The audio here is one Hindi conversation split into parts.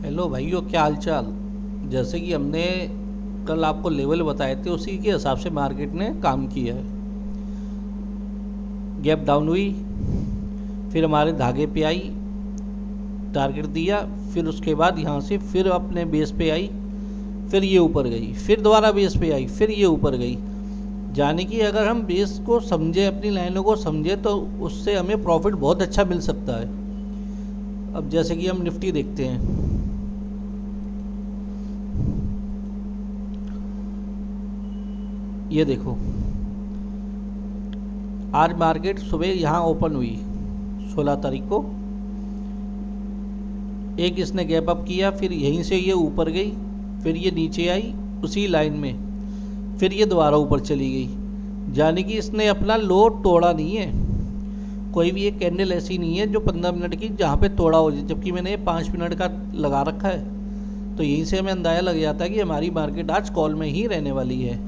हेलो भाइयों, क्या हाल चाल। जैसे कि हमने कल आपको लेवल बताए थे उसी के हिसाब से मार्केट ने काम किया है। गैप डाउन हुई, फिर हमारे धागे पे आई, टारगेट दिया, फिर उसके बाद यहाँ से फिर अपने बेस पे आई, फिर ये ऊपर गई, फिर दोबारा बेस पे आई, फिर ये ऊपर गई। यानी कि अगर हम बेस को समझे, अपनी लाइनों को समझे, तो उससे हमें प्रॉफिट बहुत अच्छा मिल सकता है। अब जैसे कि हम निफ्टी देखते हैं, ये देखो, आज मार्केट सुबह यहाँ ओपन हुई 16 तारीख को। एक इसने गैप अप किया, फिर यहीं से ये ऊपर गई, फिर ये नीचे आई उसी लाइन में, फिर ये दोबारा ऊपर चली गई। यानी कि इसने अपना लो तोड़ा नहीं है। कोई भी एक कैंडल ऐसी नहीं है जो 15 मिनट की जहाँ पे तोड़ा हो जाए, जबकि मैंने ये 5 मिनट का लगा रखा है। तो यहीं से हमें अंदाज़ा लग जाता है कि हमारी मार्केट आज कॉल में ही रहने वाली है।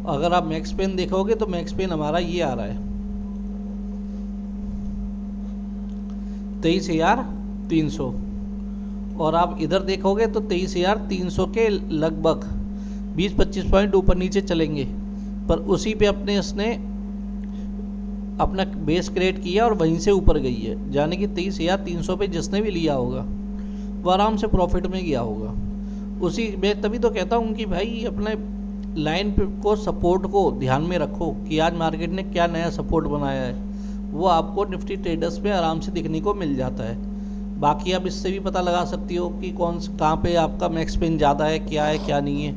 अगर आप मैक्स पेन देखोगे तो मैक्स पेन हमारा ये आ रहा है 23,300, और आप इधर देखोगे तो 23,300 के लगभग 20-25 पॉइंट ऊपर नीचे चलेंगे। पर उसी पे अपने इसने अपना बेस क्रिएट किया और वहीं से ऊपर गई है। यानी कि 23,300 पे जिसने भी लिया होगा वो आराम से प्रॉफिट में गया होगा। उसी मैं तभी तो कहता हूँ कि भाई अपने लाइन को, सपोर्ट को ध्यान में रखो कि आज मार्केट ने क्या नया सपोर्ट बनाया है। वो आपको निफ्टी ट्रेडर्स में आराम से दिखने को मिल जाता है। बाकी आप इससे भी पता लगा सकती हो कि कहाँ पे आपका मैक्स पेन ज़्यादा है, क्या है क्या नहीं है।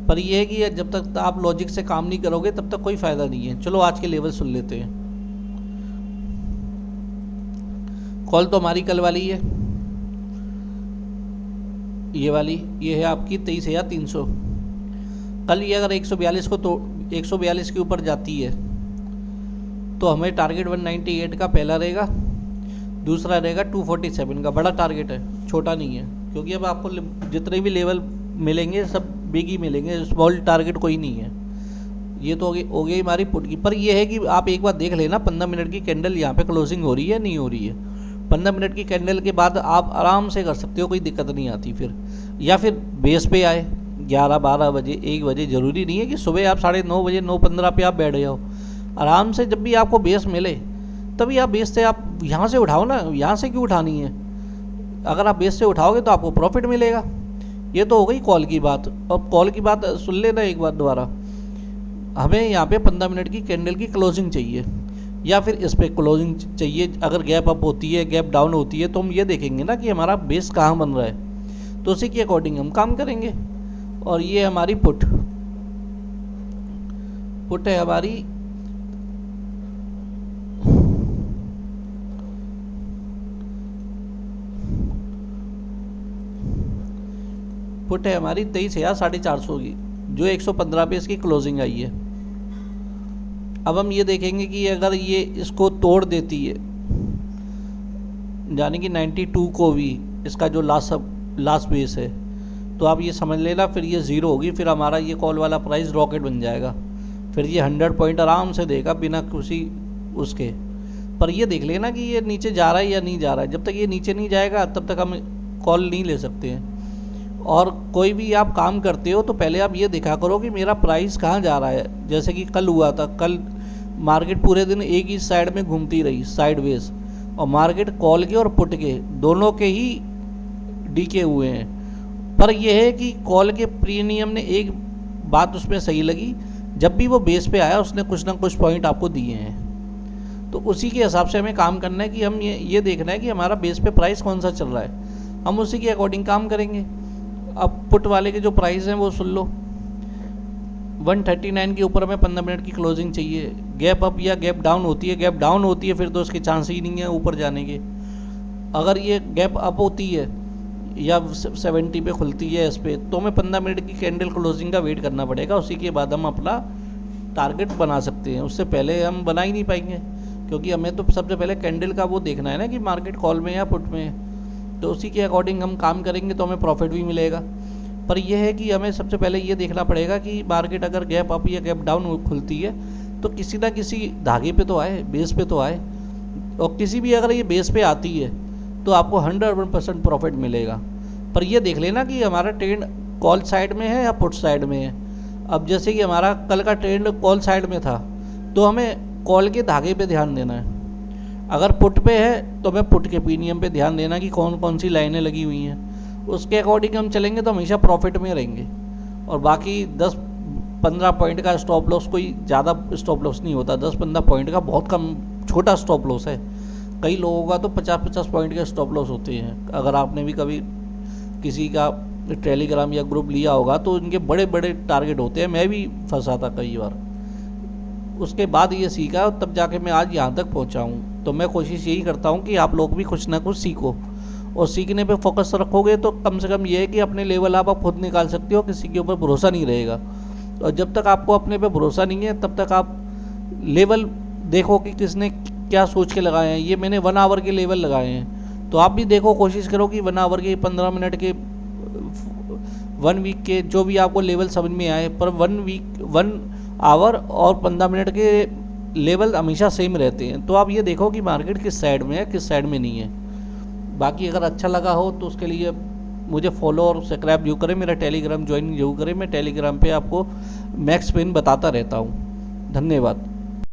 पर यह है कि जब तक आप लॉजिक से काम नहीं करोगे तब तक कोई फ़ायदा नहीं है। चलो आज के लेवल सुन लेते हैं। कॉल तो हमारी कल वाली है, ये वाली, ये है आपकी 23,300। कल ये अगर 142 को तो 142 के ऊपर जाती है तो हमें टारगेट 198 का पहला रहेगा, दूसरा रहेगा 247 का। बड़ा टारगेट है, छोटा नहीं है, क्योंकि अब आपको जितने भी लेवल मिलेंगे सब बिग ही मिलेंगे, स्मॉल टारगेट कोई नहीं है। ये तो हो गई हमारी पुट की। पर ये है कि आप एक बार देख लेना 15 मिनट की कैंडल यहाँ पे क्लोजिंग हो रही है नहीं हो रही है। 15 मिनट की कैंडल के बाद आप आराम से कर सकते हो, कोई दिक्कत नहीं आती फिर। या फिर बेस पे आए 11-12 बजे, 1 बजे, ज़रूरी नहीं है कि सुबह आप 9:30 बजे 9:15 पे आप बैठ जाओ। आराम से जब भी आपको बेस मिले तभी आप बेस से आप यहाँ से उठाओ ना, यहाँ से क्यों उठानी है। अगर आप बेस से उठाओगे तो आपको प्रॉफिट मिलेगा। ये तो हो गई कॉल की बात। अब कॉल की बात सुन लेना एक बार दोबारा। हमें यहाँ पे 15 मिनट की कैंडल की क्लोजिंग चाहिए, या फिर इस पर क्लोजिंग चाहिए। अगर गैप अप होती है, गैप डाउन होती है, तो हम ये देखेंगे ना कि हमारा बेस कहाँ बन रहा है, तो उसी के अकॉर्डिंग हम काम करेंगे। और ये हमारी पुट है हमारी पुट है हमारी 23,450 की, जो 115 पे इसकी क्लोजिंग आई है। अब हम ये देखेंगे कि अगर ये इसको तोड़ देती है, यानी कि 92 को भी, इसका जो लास्ट बेस है, तो आप ये समझ लेना फिर ये ज़ीरो होगी। फिर हमारा ये कॉल वाला प्राइस रॉकेट बन जाएगा। फिर ये 100 पॉइंट आराम से देगा बिना किसी उसके। पर ये देख लेना कि ये नीचे जा रहा है या नहीं जा रहा है। जब तक ये नीचे नहीं जाएगा तब तक हम कॉल नहीं ले सकते हैं। और कोई भी आप काम करते हो तो पहले आप ये देखा करो कि मेरा प्राइस कहाँ जा रहा है। जैसे कि कल हुआ था, कल मार्केट पूरे दिन एक ही साइड में घूमती रही, साइडवेज, और मार्केट कॉल के और पुट के दोनों के ही डीके हुए हैं। पर यह है कि कॉल के प्रीमियम ने एक बात उसमें सही लगी, जब भी वो बेस पे आया उसने कुछ ना कुछ पॉइंट आपको दिए हैं। तो उसी के हिसाब से हमें काम करना है कि हम ये देखना है कि हमारा बेस पे प्राइस कौन सा चल रहा है, हम उसी के अकॉर्डिंग काम करेंगे। अब पुट वाले के जो प्राइस हैं वो सुन लो। 139 के ऊपर हमें 15 मिनट की क्लोजिंग चाहिए। गैप अप या गैप डाउन होती है, गैप डाउन होती है फिर तो उसके चांस ही नहीं है ऊपर जाने के। अगर ये गैप अप होती है या 70 पे खुलती है इस पर, तो हमें 15 मिनट की कैंडल क्लोजिंग का वेट करना पड़ेगा। उसी के बाद हम अपना टारगेट बना सकते हैं। उससे पहले हम बना ही नहीं पाएंगे, क्योंकि हमें तो सबसे पहले कैंडल का वो देखना है ना कि मार्केट कॉल में या पुट में है। तो उसी के अकॉर्डिंग हम काम करेंगे तो हमें प्रॉफिट भी मिलेगा। पर यह है कि हमें सबसे पहले ये देखना पड़ेगा कि मार्केट अगर गैप अप या गैप डाउन खुलती है तो किसी ना किसी धागे पे तो आए, बेस पे तो आए। और किसी भी अगर ये बेस पे आती है तो आपको 100% प्रॉफिट मिलेगा। पर ये देख लेना कि हमारा ट्रेंड कॉल साइड में है या पुट साइड में है। अब जैसे कि हमारा कल का ट्रेंड कॉल साइड में था, तो हमें कॉल के धागे पे ध्यान देना है। अगर पुट पे है तो हमें पुट के प्रीमियम पे ध्यान देना कि कौन कौन सी लाइनें लगी हुई हैं, उसके अकॉर्डिंग हम चलेंगे तो हमेशा प्रॉफिट में रहेंगे। और बाकी 10-15 पॉइंट का स्टॉप लॉस कोई ज़्यादा स्टॉप लॉस नहीं होता, 10-15 पॉइंट का बहुत कम छोटा स्टॉप लॉस है। कई लोगों का तो 50-50 पॉइंट के स्टॉप लॉस होते हैं। अगर आपने भी कभी किसी का टेलीग्राम या ग्रुप लिया होगा तो इनके बड़े बड़े टारगेट होते हैं। मैं भी फंसा था कई बार, उसके बाद ये सीखा तब जाके मैं आज यहाँ तक पहुँचा हूँ। तो मैं कोशिश यही करता हूँ कि आप लोग भी कुछ ना कुछ सीखो, और सीखने पे फोकस रखोगे तो कम से कम ये है कि अपने लेवल आप खुद निकाल सकते हो, किसी के ऊपर भरोसा नहीं रहेगा। और जब तक आपको अपने पे भरोसा नहीं है तब तक आप लेवल देखो कि किसने क्या सोच के लगाए हैं। ये मैंने 1 आवर के लेवल लगाए हैं, तो आप भी देखो, कोशिश करो कि 1 आवर के, 15 मिनट के, 1 वीक के, जो भी आपको लेवल समझ में आए। पर 1 आवर और 15 मिनट के लेवल हमेशा सेम रहते हैं। तो आप ये देखो कि मार्केट किस साइड में है, किस साइड में नहीं है। बाकी अगर अच्छा लगा हो तो उसके लिए मुझे फॉलो और सब्सक्राइब जरूर करें, मेरा टेलीग्राम ज्वाइन जरूर करें। मैं टेलीग्राम पे आपको मैक्स पेन बताता रहता हूँ। धन्यवाद।